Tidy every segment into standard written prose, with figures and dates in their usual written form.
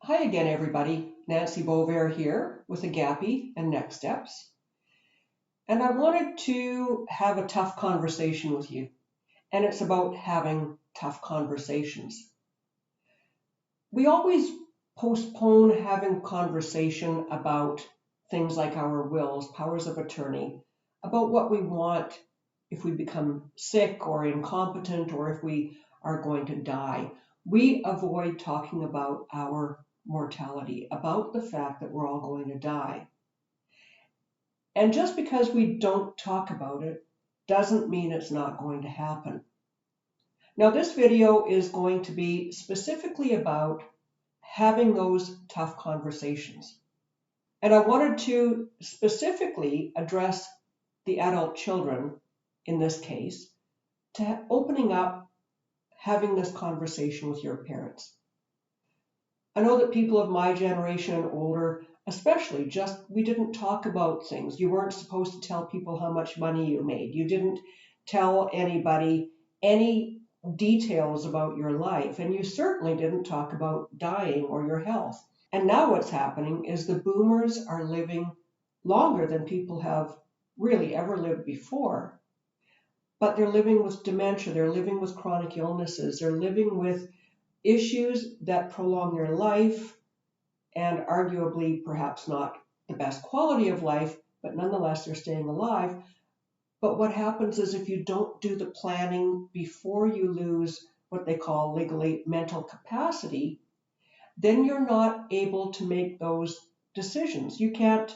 Hi again, everybody. Nancy Beauvert here with Agape and NEXsteps. And I wanted to have a tough conversation with you. And it's about having tough conversations. We always postpone having conversation about things like our wills, powers of attorney, about what we want if we become sick or incompetent or if we are going to die. We avoid talking about our mortality, about the fact that we're all going to die. And just because we don't talk about it doesn't mean it's not going to happen. Now, this video is going to be specifically about having those tough conversations. And I wanted to specifically address the adult children in this case, to opening up, having this conversation with your parents. I know that people of my generation and older, especially, we didn't talk about things. You weren't supposed to tell people how much money you made. You didn't tell anybody any details about your life, and you certainly didn't talk about dying or your health. And now what's happening is the boomers are living longer than people have really ever lived before. But they're living with dementia, they're living with chronic illnesses, they're living with issues that prolong their life and arguably perhaps not the best quality of life, but nonetheless they're staying alive. But what happens is if you don't do the planning before you lose what they call legally mental capacity, then you're not able to make those decisions. You can't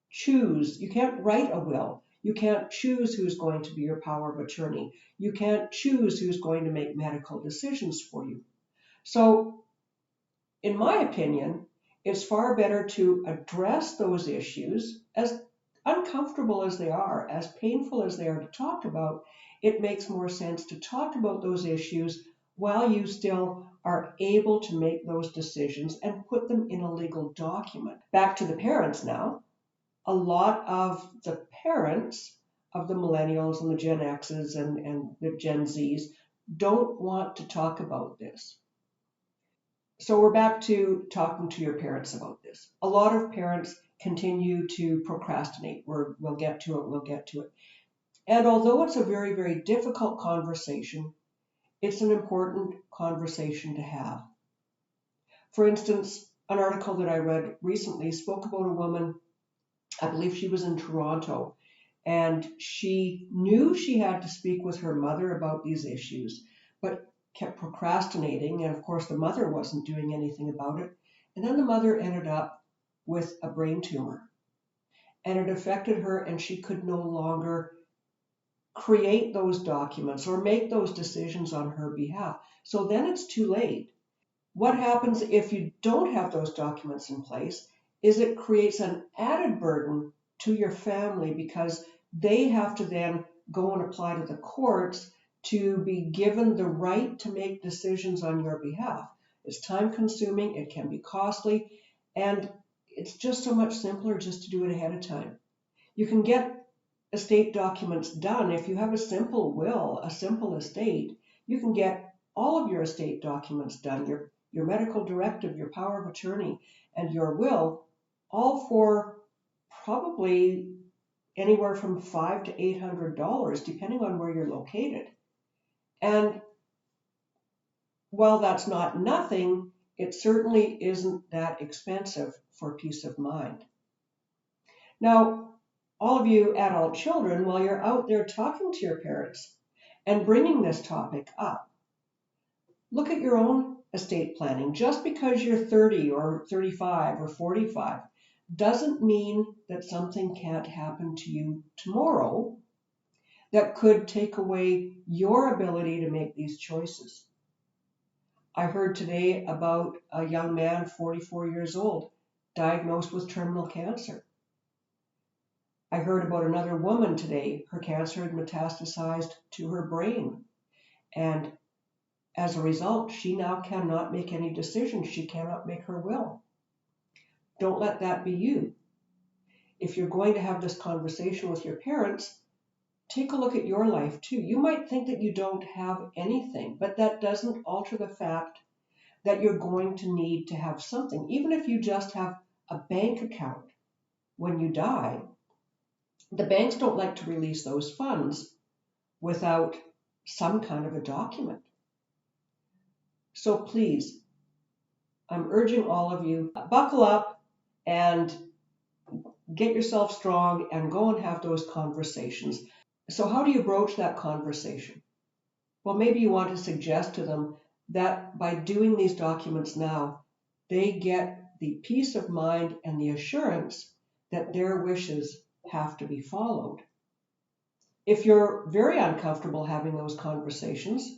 choose, you can't write a will. You can't choose who's going to be your power of attorney. You can't choose who's going to make medical decisions for you. So, in my opinion, it's far better to address those issues, as uncomfortable as they are, as painful as they are to talk about. It makes more sense to talk about those issues while you still are able to make those decisions and put them in a legal document. Back to the parents now. A lot of the parents of the millennials and the Gen X's and the Gen Z's don't want to talk about this. So we're back to talking to your parents about this. A lot of parents continue to procrastinate. We'll get to it. And although it's a very, very difficult conversation, it's an important conversation to have. For instance, an article that I read recently spoke about a woman, I believe she was in Toronto, and she knew she had to speak with her mother about these issues, but kept procrastinating, and of course the mother wasn't doing anything about it. And then the mother ended up with a brain tumor, and it affected her, and she could no longer create those documents or make those decisions on her behalf. So then it's too late. What happens if you don't have those documents in place is it creates an added burden to your family, because they have to then go and apply to the courts to be given the right to make decisions on your behalf. It's time consuming, it can be costly, and it's just so much simpler just to do it ahead of time. You can get estate documents done. If you have a simple will, a simple estate, you can get all of your estate documents done, your medical directive, your power of attorney, and your will, all for probably anywhere from $500 to $800, depending on where you're located. And while that's not nothing, it certainly isn't that expensive for peace of mind. Now, all of you adult children, while you're out there talking to your parents and bringing this topic up, look at your own estate planning. Just because you're 30 or 35 or 45 doesn't mean that something can't happen to you tomorrow that could take away your ability to make these choices. I heard today about a young man, 44 years old, diagnosed with terminal cancer. I heard about another woman today. Her cancer had metastasized to her brain. And as a result, she now cannot make any decisions. She cannot make her will. Don't let that be you. If you're going to have this conversation with your parents, take a look at your life too. You might think that you don't have anything, but that doesn't alter the fact that you're going to need to have something. Even if you just have a bank account when you die, the banks don't like to release those funds without some kind of a document. So please, I'm urging all of you, buckle up and get yourself strong and go and have those conversations. So how do you broach that conversation? Well, maybe you want to suggest to them that by doing these documents now, they get the peace of mind and the assurance that their wishes have to be followed. If you're very uncomfortable having those conversations,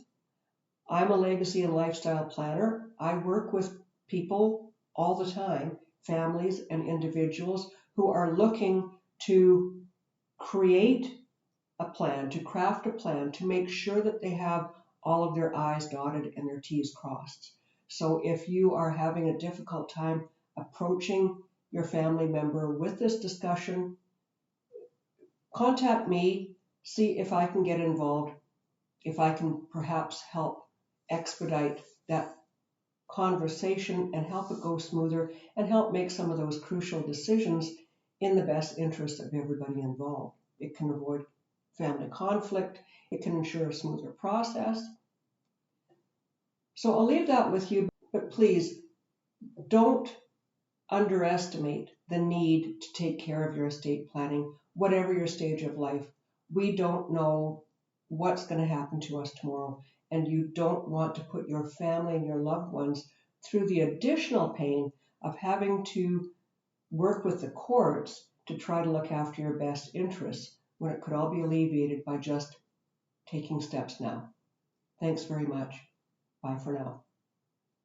I'm a legacy and lifestyle planner. I work with people all the time, families and individuals who are looking to create a plan, to craft a plan, to make sure that they have all of their I's dotted and their T's crossed. So if you are having a difficult time approaching your family member with this discussion, contact me, see if I can get involved, if I can perhaps help expedite that conversation and help it go smoother and help make some of those crucial decisions in the best interest of everybody involved. It can avoid family conflict. It can ensure a smoother process. So I'll leave that with you, but please don't underestimate the need to take care of your estate planning, whatever your stage of life. We don't know what's going to happen to us tomorrow, and you don't want to put your family and your loved ones through the additional pain of having to work with the courts to try to look after your best interests when it could all be alleviated by just taking steps now. Thanks very much. Bye for now.